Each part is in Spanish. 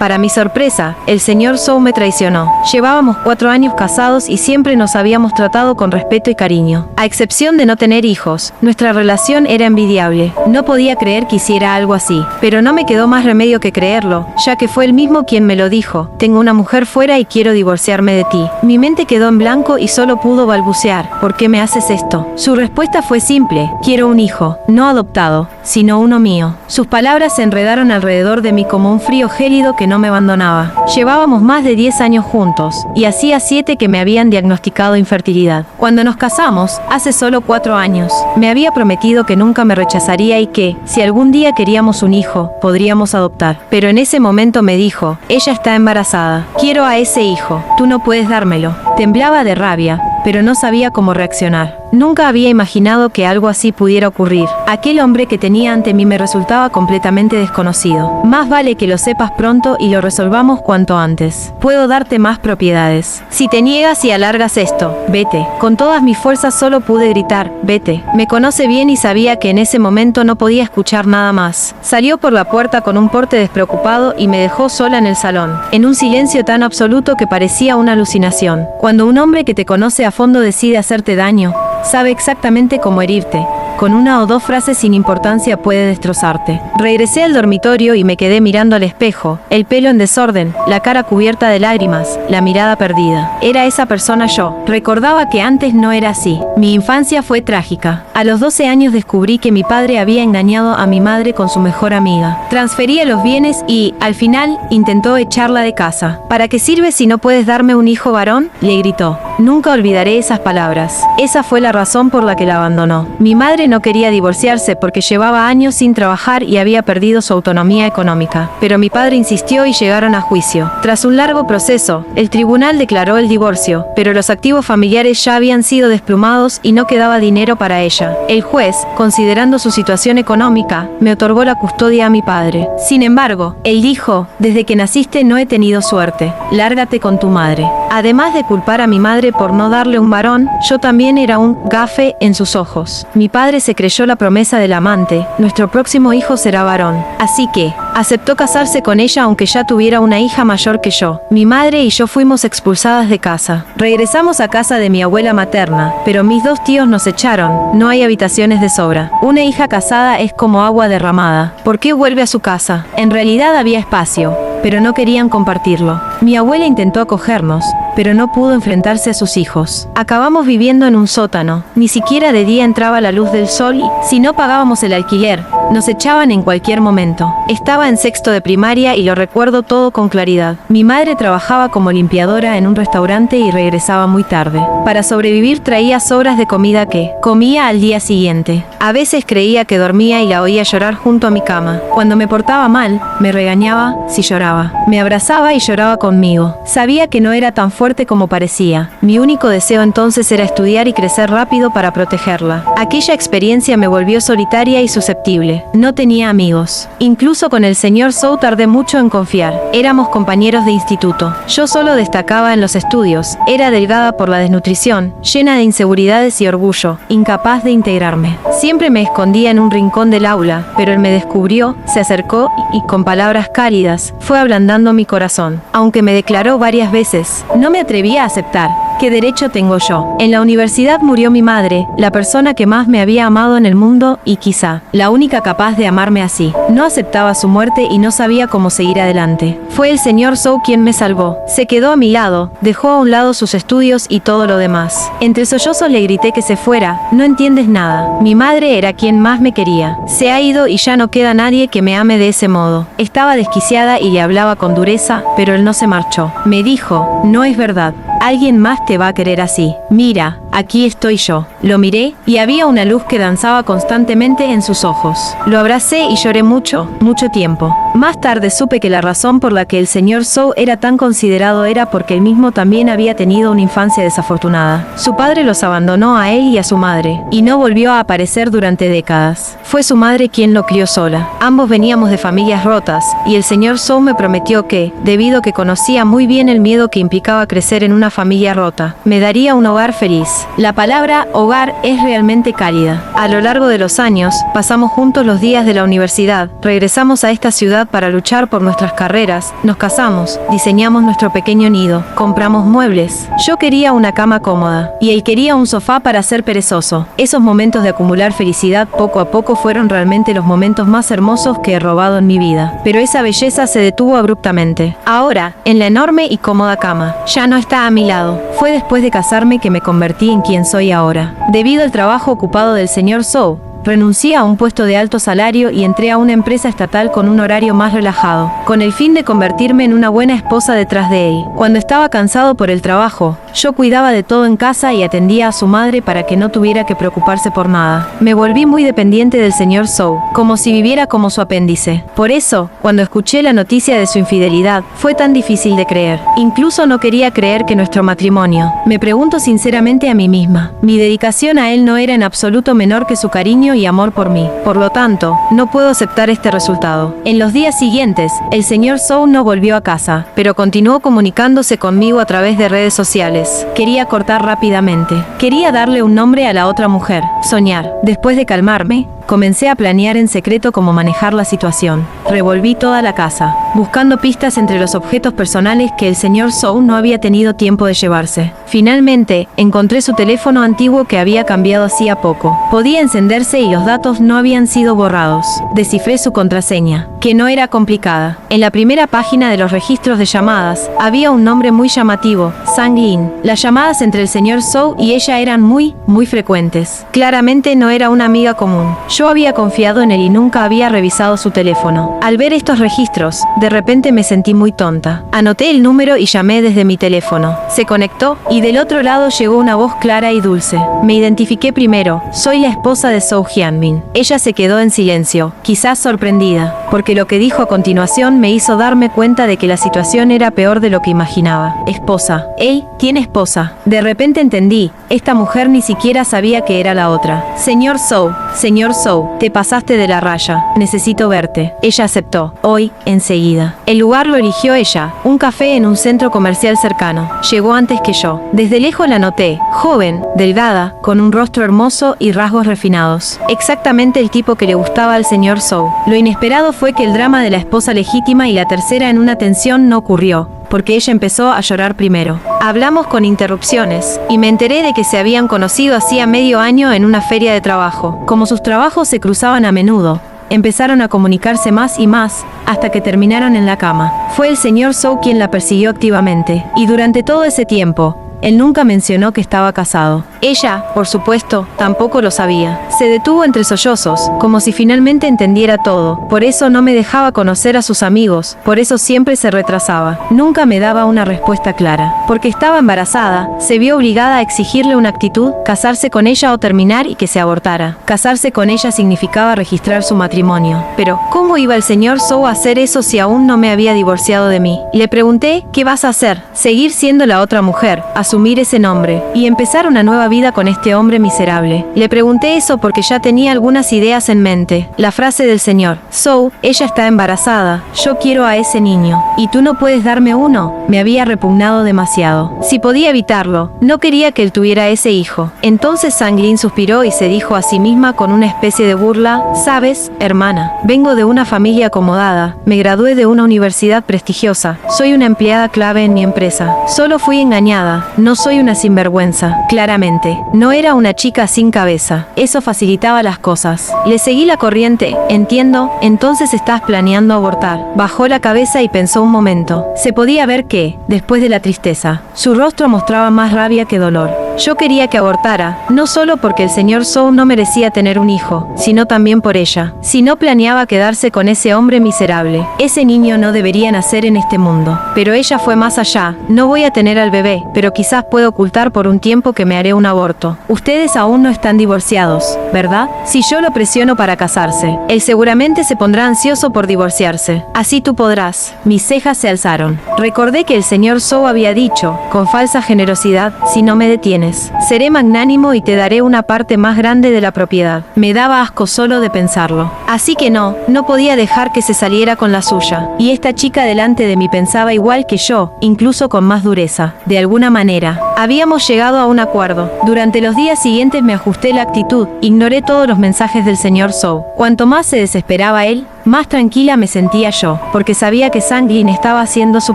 Para mi sorpresa, el señor Zhou me traicionó. Llevábamos 4 años casados y siempre nos habíamos tratado con respeto y cariño. A excepción de no tener hijos, nuestra relación era envidiable. No podía creer que hiciera algo así, pero no me quedó más remedio que creerlo, ya que fue él mismo quien me lo dijo. Tengo una mujer fuera y quiero divorciarme de ti. Mi mente quedó en blanco y solo pudo balbucear. ¿Por qué me haces esto? Su respuesta fue simple. Quiero un hijo, no adoptado, sino uno mío. Sus palabras se enredaron alrededor de mí como un frío gélido que no me abandonaba. Llevábamos más de 10 años juntos, y hacía 7 que me habían diagnosticado infertilidad. Cuando nos casamos, hace solo 4 años, me había prometido que nunca me rechazaría y que, si algún día queríamos un hijo, podríamos adoptar. Pero en ese momento me dijo, ella está embarazada. Quiero a ese hijo, tú no puedes dármelo. Temblaba de rabia, pero no sabía cómo reaccionar. Nunca había imaginado que algo así pudiera ocurrir. Aquel hombre que tenía ante mí me resultaba completamente desconocido. Más vale que lo sepas pronto y lo resolvamos cuanto antes. Puedo darte más propiedades. Si te niegas y alargas esto, vete. Con todas mis fuerzas solo pude gritar, vete. Me conoce bien y sabía que en ese momento no podía escuchar nada más. Salió por la puerta con un porte despreocupado y me dejó sola en el salón, en un silencio tan absoluto que parecía una alucinación. Cuando un hombre que te conoce a fondo decide hacerte daño, sabe exactamente cómo herirte. Con 1 o 2 frases sin importancia puede destrozarte. Regresé al dormitorio y me quedé mirando al espejo, el pelo en desorden, la cara cubierta de lágrimas, la mirada perdida. Era esa persona yo. Recordaba que antes no era así. Mi infancia fue trágica. A los 12 años descubrí que mi padre había engañado a mi madre con su mejor amiga. Transfería los bienes y, al final, intentó echarla de casa. ¿Para qué sirve si no puedes darme un hijo varón?, le gritó. Nunca olvidaré esas palabras. Esa fue la razón por la que la abandonó. Mi madre no quería divorciarse porque llevaba años sin trabajar y había perdido su autonomía económica. Pero mi padre insistió y llegaron a juicio. Tras un largo proceso, el tribunal declaró el divorcio, pero los activos familiares ya habían sido desplumados y no quedaba dinero para ella. El juez, considerando su situación económica, me otorgó la custodia a mi padre. Sin embargo, él dijo, desde que naciste no he tenido suerte. Lárgate con tu madre. Además de culpar a mi madre por no darle un varón, yo también era un gafe en sus ojos. Mi padre se creyó la promesa del amante, nuestro próximo hijo será varón. Así que, aceptó casarse con ella aunque ya tuviera una hija mayor que yo. Mi madre y yo fuimos expulsadas de casa. Regresamos a casa de mi abuela materna, pero mis 2 tíos nos echaron. No hay habitaciones de sobra. Una hija casada es como agua derramada. ¿Por qué vuelve a su casa? En realidad había espacio, pero no querían compartirlo. Mi abuela intentó acogernos, pero no pudo enfrentarse a sus hijos. Acabamos viviendo en un sótano. Ni siquiera de día entraba la luz del sol y, si no pagábamos el alquiler, nos echaban en cualquier momento. Estaba en 6º de primaria y lo recuerdo todo con claridad. Mi madre trabajaba como limpiadora en un restaurante y regresaba muy tarde. Para sobrevivir traía sobras de comida que comía al día siguiente. A veces creía que dormía y la oía llorar junto a mi cama. Cuando me portaba mal, me regañaba si lloraba. Me abrazaba y lloraba conmigo. Sabía que no era tan fuerte como parecía. Mi único deseo entonces era estudiar y crecer rápido para protegerla. Aquella experiencia me volvió solitaria y susceptible. No tenía amigos. Incluso con el señor Zhou tardé mucho en confiar. Éramos compañeros de instituto. Yo solo destacaba en los estudios. Era delgada por la desnutrición, llena de inseguridades y orgullo, incapaz de integrarme. Siempre me escondía en un rincón del aula, pero él me descubrió, se acercó y, con palabras cálidas, fue ablandando mi corazón. Aunque me declaró varias veces, no me atrevía a aceptar. ¿Qué derecho tengo yo? En la universidad murió mi madre, la persona que más me había amado en el mundo y quizá la única capaz de amarme así. No aceptaba su muerte y no sabía cómo seguir adelante. Fue el señor Zhou quien me salvó. Se quedó a mi lado, dejó a un lado sus estudios y todo lo demás. Entre sollozos le grité que se fuera. No entiendes nada. Mi madre era quien más me quería. Se ha ido y ya no queda nadie que me ame de ese modo. Estaba desquiciada y le hablaba con dureza, pero él no se marchó. Me dijo, no es verdad. Alguien más te va a querer así. Mira, aquí estoy yo. Lo miré y había una luz que danzaba constantemente en sus ojos. Lo abracé y lloré mucho, mucho tiempo. Más tarde supe que la razón por la que el señor Zhou era tan considerado era porque él mismo también había tenido una infancia desafortunada. Su padre los abandonó a él y a su madre, y no volvió a aparecer durante décadas. Fue su madre quien lo crió sola. Ambos veníamos de familias rotas, y el señor Zhou me prometió que, debido a que conocía muy bien el miedo que implicaba crecer en una familia rota, me daría un hogar feliz. hogares. La palabra hogar es realmente cálida. A lo largo de los años, pasamos juntos los días de la universidad, regresamos a esta ciudad para luchar por nuestras carreras, nos casamos, diseñamos nuestro pequeño nido, compramos muebles. Yo quería una cama cómoda, y él quería un sofá para ser perezoso. Esos momentos de acumular felicidad poco a poco fueron realmente los momentos más hermosos que he robado en mi vida. Pero esa belleza se detuvo abruptamente. Ahora, en la enorme y cómoda cama, ya no está a mi lado. Fue después de casarme que me convertí en quien soy ahora. Debido al trabajo ocupado del señor Zhou, renuncié a un puesto de alto salario y entré a una empresa estatal con un horario más relajado, con el fin de convertirme en una buena esposa detrás de él. Cuando estaba cansado por el trabajo, yo cuidaba de todo en casa y atendía a su madre para que no tuviera que preocuparse por nada. Me volví muy dependiente del señor Zhou, como si viviera como su apéndice. Por eso, cuando escuché la noticia de su infidelidad, fue tan difícil de creer. Incluso no quería creer que nuestro matrimonio. Me pregunto sinceramente a mí misma. Mi dedicación a él no era en absoluto menor que su cariño y amor por mí. Por lo tanto, no puedo aceptar este resultado. En los días siguientes, el señor Zhou no volvió a casa, pero continuó comunicándose conmigo a través de redes sociales. Quería cortar rápidamente. Quería darle un nombre a la otra mujer. Soñar. Después de calmarme, comencé a planear en secreto cómo manejar la situación. Revolví toda la casa, buscando pistas entre los objetos personales que el señor Zhou no había tenido tiempo de llevarse. Finalmente, encontré su teléfono antiguo que había cambiado hacía poco. Podía encenderse y los datos no habían sido borrados. Descifré su contraseña, que no era complicada. En la primera página de los registros de llamadas, había un nombre muy llamativo, Zhang Lin. Las llamadas entre el señor Zhou y ella eran muy frecuentes. Claramente no era una amiga común. Yo había confiado en él y nunca había revisado su teléfono. Al ver estos registros, de repente me sentí muy tonta. Anoté el número y llamé desde mi teléfono. Se conectó y del otro lado llegó una voz clara y dulce. Me identifiqué primero. Soy la esposa de Zhou Jianmin. Ella se quedó en silencio, quizás sorprendida, porque lo que dijo a continuación me hizo darme cuenta de que la situación era peor de lo que imaginaba. Esposa. Él tiene esposa. De repente entendí. Esta mujer ni siquiera sabía que era la otra. Señor Zhou, te pasaste de la raya. Necesito verte. Ella aceptó. Hoy, enseguida. El lugar lo eligió ella, un café en un centro comercial cercano. Llegó antes que yo. Desde lejos la noté, joven, delgada, con un rostro hermoso y rasgos refinados. Exactamente el tipo que le gustaba al señor Zhou. Lo inesperado fue que el drama de la esposa legítima y la tercera en una tensión no ocurrió, porque ella empezó a llorar primero. Hablamos con interrupciones, y me enteré de que se habían conocido hacía medio año en una feria de trabajo. Como sus trabajos se cruzaban a menudo, empezaron a comunicarse más y más, hasta que terminaron en la cama. Fue el señor Zhou quien la persiguió activamente, y durante todo ese tiempo, él nunca mencionó que estaba casado. Ella, por supuesto, tampoco lo sabía. Se detuvo entre sollozos, como si finalmente entendiera todo. Por eso no me dejaba conocer a sus amigos, por eso siempre se retrasaba. Nunca me daba una respuesta clara. Porque estaba embarazada, se vio obligada a exigirle una actitud, casarse con ella o terminar y que se abortara. Casarse con ella significaba registrar su matrimonio. Pero, ¿cómo iba el señor Zhou a hacer eso si aún no me había divorciado de mí? Le pregunté, ¿qué vas a hacer? Seguir siendo la otra mujer, asumir ese nombre, y empezar una nueva vida con este hombre miserable. Le pregunté eso porque ya tenía algunas ideas en mente. La frase del señor Zhou, ella está embarazada, yo quiero a ese niño, y tú no puedes darme uno, me había repugnado demasiado. Si podía evitarlo, no quería que él tuviera ese hijo. Entonces Zhang Lin suspiró y se dijo a sí misma con una especie de burla, sabes, hermana, vengo de una familia acomodada, me gradué de una universidad prestigiosa, soy una empleada clave en mi empresa. Solo fui engañada, no soy una sinvergüenza, claramente. No era una chica sin cabeza. Eso facilitaba las cosas. Le seguí la corriente. Entiendo, entonces estás planeando abortar. Bajó la cabeza y pensó un momento. Se podía ver que, después de la tristeza, su rostro mostraba más rabia que dolor. Yo quería que abortara, no solo porque el señor Zhou no merecía tener un hijo, sino también por ella. Si no planeaba quedarse con ese hombre miserable, ese niño no debería nacer en este mundo. Pero ella fue más allá. No voy a tener al bebé, pero quizás puedo ocultar por un tiempo que me haré un aborto. Ustedes aún no están divorciados, ¿verdad? Si yo lo presiono para casarse, él seguramente se pondrá ansioso por divorciarse. Así tú podrás. Mis cejas se alzaron. Recordé que el señor Zhou había dicho, con falsa generosidad, si no me detienes, bienes. Seré magnánimo y te daré una parte más grande de la propiedad. Me daba asco solo de pensarlo. Así que no podía dejar que se saliera con la suya. Y esta chica delante de mí pensaba igual que yo, incluso con más dureza. De alguna manera, habíamos llegado a un acuerdo. Durante los días siguientes me ajusté la actitud, ignoré todos los mensajes del señor Zhou. Cuanto más se desesperaba él, más tranquila me sentía yo, porque sabía que Zhang Lin estaba haciendo su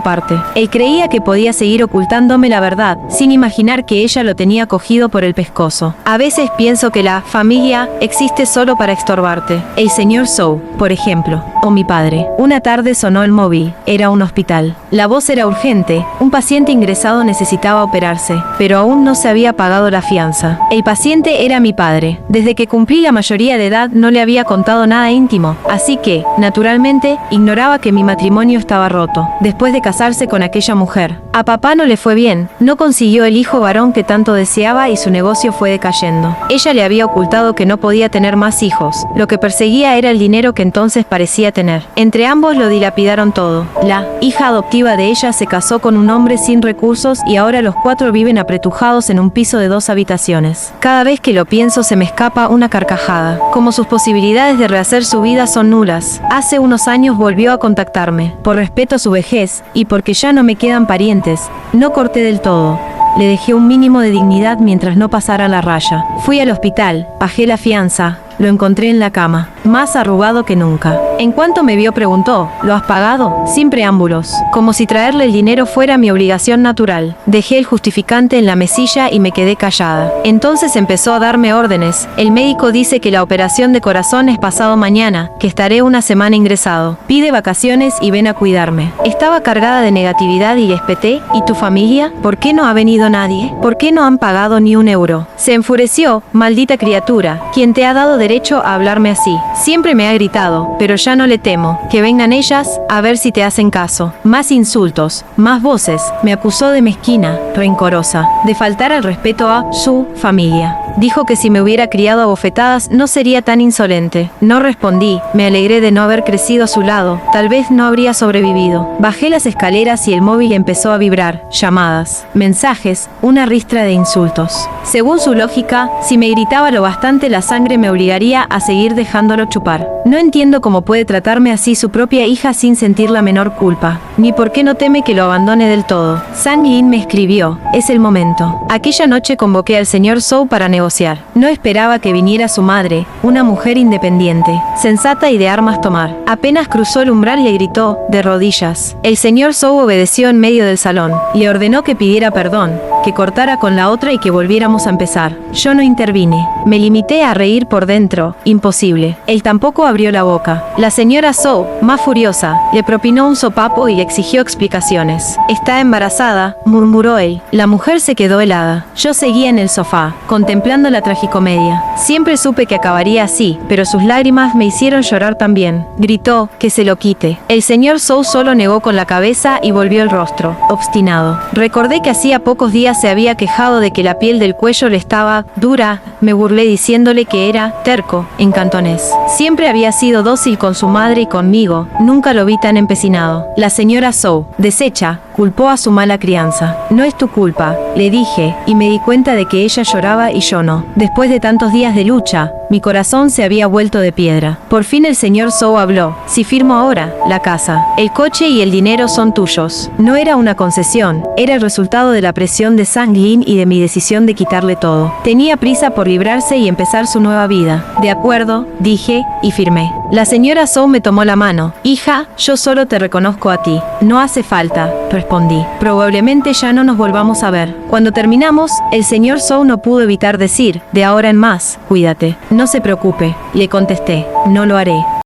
parte. Él creía que podía seguir ocultándome la verdad, sin imaginar que ella lo tenía cogido por el pescozo. A veces pienso que la familia existe solo para estorbarte. El señor Zhou, por ejemplo, o mi padre. Una tarde sonó el móvil. Era un hospital. La voz era urgente. Un paciente ingresado necesitaba operarse, pero aún no se había pagado la fianza. El paciente era mi padre. Desde que cumplí la mayoría de edad no le había contado nada íntimo, así que, naturalmente, ignoraba que mi matrimonio estaba roto, después de casarse con aquella mujer. A papá no le fue bien, no consiguió el hijo varón que tanto deseaba y su negocio fue decayendo. Ella le había ocultado que no podía tener más hijos, lo que perseguía era el dinero que entonces parecía tener. Entre ambos lo dilapidaron todo. La hija adoptiva de ella se casó con un hombre sin recursos y ahora los 4 viven apretujados en un piso de 2 habitaciones. Cada vez que lo pienso se me escapa una carcajada, como sus posibilidades de rehacer su vida son nulas. Hace unos años volvió a contactarme, por respeto a su vejez, y porque ya no me quedan parientes, no corté del todo. Le dejé un mínimo de dignidad mientras no pasara la raya. Fui al hospital, pagué la fianza, lo encontré en la cama, más arrugado que nunca. En cuanto me vio preguntó, ¿lo has pagado? Sin preámbulos, como si traerle el dinero fuera mi obligación natural. Dejé el justificante en la mesilla y me quedé callada. Entonces empezó a darme órdenes. El médico dice que la operación de corazón es pasado mañana, que estaré una semana ingresado. Pide vacaciones y ven a cuidarme. Estaba cargada de negatividad y le espeté, ¿y tu familia? ¿Por qué no ha venido nadie? ¿Por qué no han pagado ni un euro? Se enfureció, maldita criatura, ¿quién te ha dado derecho a hablarme así? Siempre me ha gritado, pero ya no le temo. Que vengan ellas, a ver si te hacen caso. Más insultos, más voces. Me acusó de mezquina, rencorosa, de faltar al respeto a su familia. Dijo que si me hubiera criado a bofetadas no sería tan insolente. No respondí, me alegré de no haber crecido a su lado, tal vez no habría sobrevivido. Bajé las escaleras y el móvil empezó a vibrar, llamadas, mensajes, una ristra de insultos. Según su lógica, si me gritaba lo bastante la sangre me obligaría a seguir dejándolo chupar. No entiendo cómo puede tratarme así su propia hija sin sentir la menor culpa, ni por qué no teme que lo abandone del todo. Zhang Lin me escribió, es el momento. Aquella noche convoqué al señor Zhou para negociar. No esperaba que viniera su madre, una mujer independiente, sensata y de armas tomar. Apenas cruzó el umbral le gritó, de rodillas. El señor Zhou obedeció en medio del salón. Le ordenó que pidiera perdón, que cortara con la otra y que volviéramos a empezar. Yo no intervine. Me limité a reír por dentro. Imposible. Él tampoco abrió la boca. La señora Zhou, más furiosa, le propinó un sopapo y le exigió explicaciones. Está embarazada, murmuró él. La mujer se quedó helada. Yo seguía en el sofá, contemplando la tragicomedia. Siempre supe que acabaría así, pero sus lágrimas me hicieron llorar también. Gritó, que se lo quite. El señor Zhou solo negó con la cabeza y volvió el rostro, obstinado. Recordé que hacía pocos días se había quejado de que la piel del cuello le estaba dura. Me burlé diciéndole que era terco, en cantonés. Siempre había sido dócil con su madre y conmigo, nunca lo vi tan empecinado. La señora Zhou, deshecha, culpó a su mala crianza. No es tu culpa, le dije, y me di cuenta de que ella lloraba y yo no. Después de tantos días de lucha, mi corazón se había vuelto de piedra. Por fin el señor Zhou habló. Si firmo ahora, la casa, el coche y el dinero son tuyos. No era una concesión, era el resultado de la presión de Zhang Lin y de mi decisión de quitarle todo. Tenía prisa por librarse y empezar su nueva vida. De acuerdo, dije, y firmé. La señora Zhou me tomó la mano. Hija, yo solo te reconozco a ti. No hace falta, respondí. Probablemente ya no nos volvamos a ver. Cuando terminamos, el señor Zhou no pudo evitar decir, de ahora en más, cuídate. No se preocupe, le contesté, no lo haré.